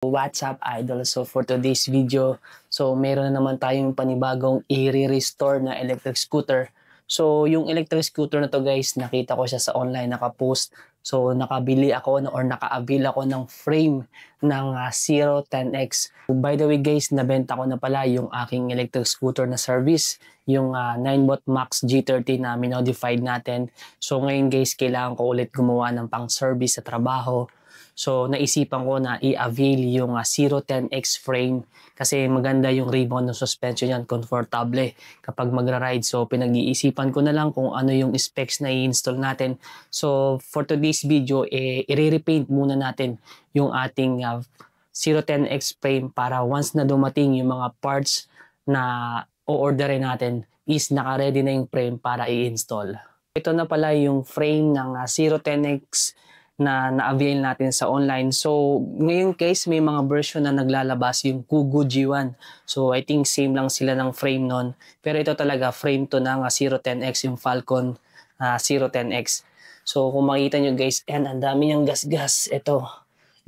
What's up, idol? So for today's video, so meron na naman tayong panibagong i-restore na electric scooter. So yung electric scooter na to guys, nakita ko siya sa online nakapost. So nakabili ako or naka-avail ako ng frame ng 010X. By the way guys, nabenta ko na pala yung aking electric scooter na service, yung 9watt Max G30 na minodified natin. So ngayon guys, kailangan ko ulit gumawa ng pang-service sa trabaho. So naisipan ko na i-avail yung 010X frame kasi maganda yung ribbon ng suspension yan, comfortable kapag magra-ride. So pinag-iisipan ko na lang kung ano yung specs na i-install natin. So for today's video, i-repaint muna natin yung ating 010X frame para once na dumating yung mga parts na o-orderin natin is naka-ready na yung frame para i-install. Ito na pala yung frame ng 010X na na-avail natin sa online. So, ngayon guys, may mga version na naglalabas yung Kugu G1. So, I think same lang sila ng frame nun. Pero ito talaga, frame to ng 010X, yung Falcon 010X. So, kung makita nyo guys, ang dami niyang gas-gas. Ito.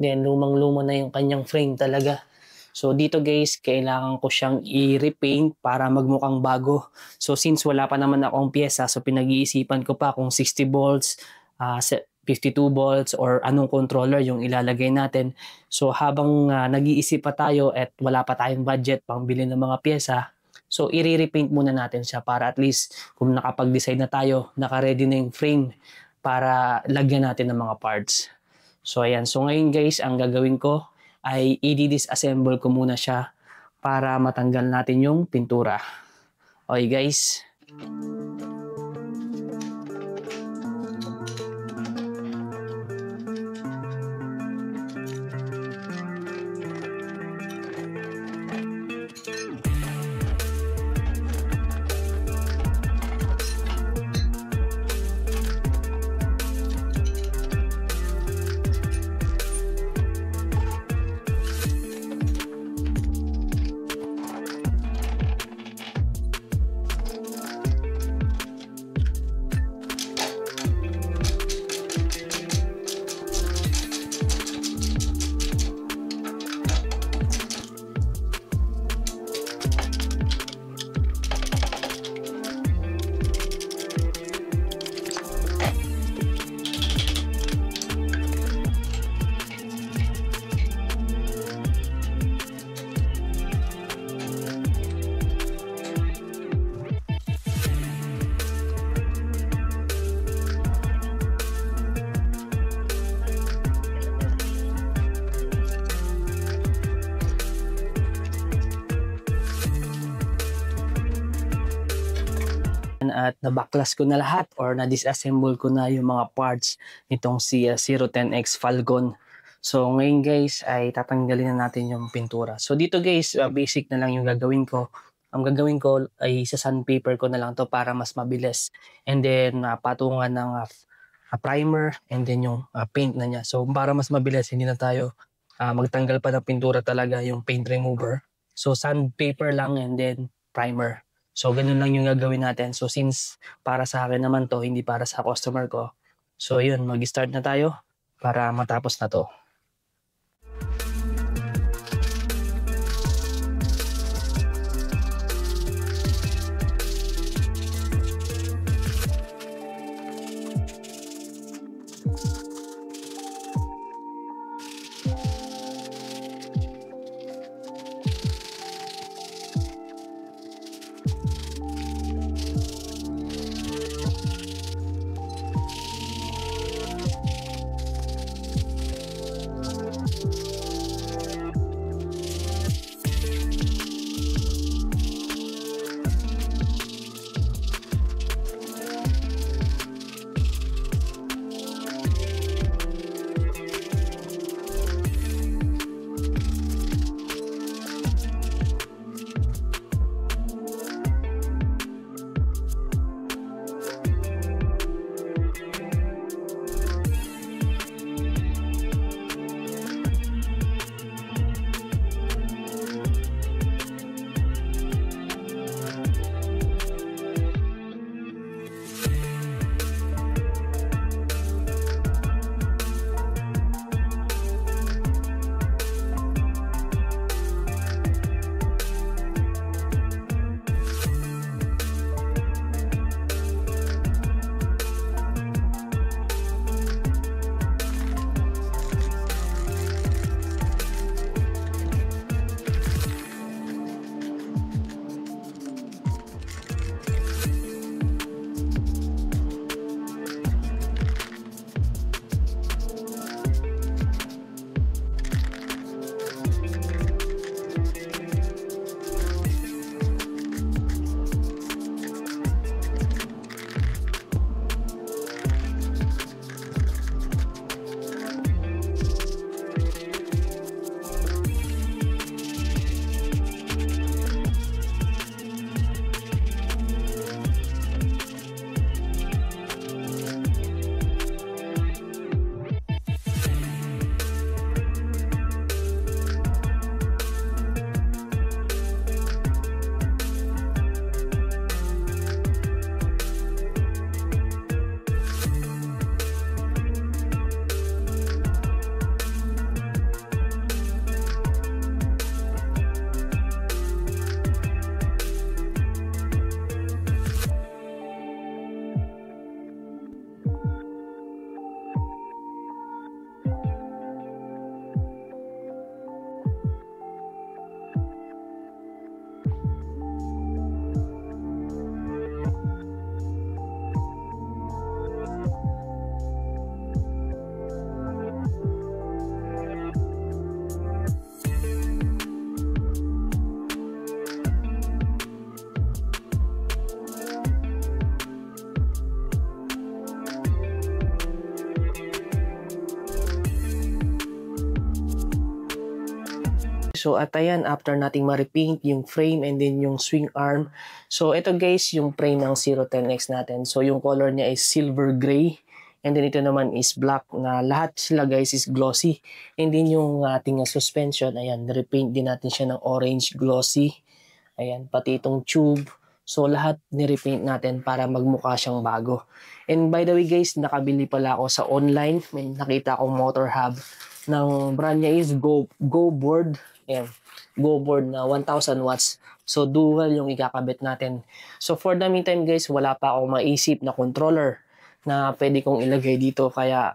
Then, lumang-luma na yung kanyang frame talaga. So, dito guys, kailangan ko siyang i-repaint para magmukhang bago. So, since wala pa naman akong pyesa, so pinag-iisipan ko pa kung 60 volts, 52 volts or anong controller yung ilalagay natin. So habang nag-iisip pa tayo at wala pa tayong budget pang bili ng mga pyesa, so i-repaint muna natin siya para at least kung nakapag-decide na tayo, naka-ready na yung frame para lagyan natin ng mga parts. So ayan, so ngayon guys, ang gagawin ko ay i-disassemble ko muna siya para matanggal natin yung pintura. Okay guys. At nabaklas ko na lahat or na-disassemble ko na yung mga parts nitong si 010X Falcon. So ngayon guys ay tatanggalin na natin yung pintura. So dito guys, basic na lang yung gagawin ko. Ang gagawin ko ay sa sandpaper ko na lang to para mas mabilis. And then patungan ng primer and then yung paint na niya. So para mas mabilis, hindi na tayo magtanggal pa ng pintura talaga, yung paint remover. So sandpaper lang and then primer. So, ganun lang yung gagawin natin. So, since para sa akin naman to, hindi para sa customer ko. So, yun, mag-start na tayo para matapos na to. So at ayan, after nating ma-repaint yung frame and then yung swing arm. So ito guys, yung frame ng 010X natin. So yung color niya is silver gray. And then ito naman is black, na lahat sila guys is glossy. And then yung ating suspension, ayan, repaint din natin siya ng orange glossy. Ayan, pati itong tube. So lahat ni-repaint natin para magmukha siyang bago. And by the way guys, nakabili pala ako sa online. May nakita akong motor hub ng brand niya is Go Board. Ayan, Go Board na 1000 watts. So dual yung ikakabit natin. So for the meantime guys, wala pa akong maisip na controller na pwede kong ilagay dito. Kaya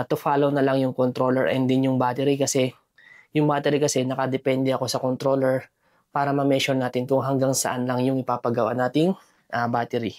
to follow na lang yung controller and din yung battery, kasi nakadepende ako sa controller para ma-measure natin kung hanggang saan lang yung ipapagawa nating battery.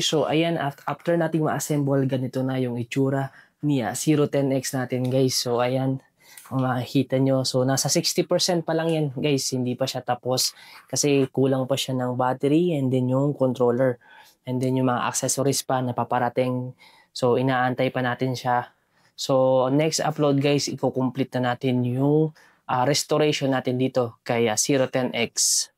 So ayan, after nating ma-assemble, ganito na yung itsura niya 010X natin guys. So ayan, kung makikita nyo, so nasa 60% pa lang yan guys, hindi pa siya tapos kasi kulang pa siya ng battery and then yung controller and then yung mga accessories pa na paparating. So inaantay pa natin siya. So next upload guys, i-complete na natin yung restoration natin dito kay 010X.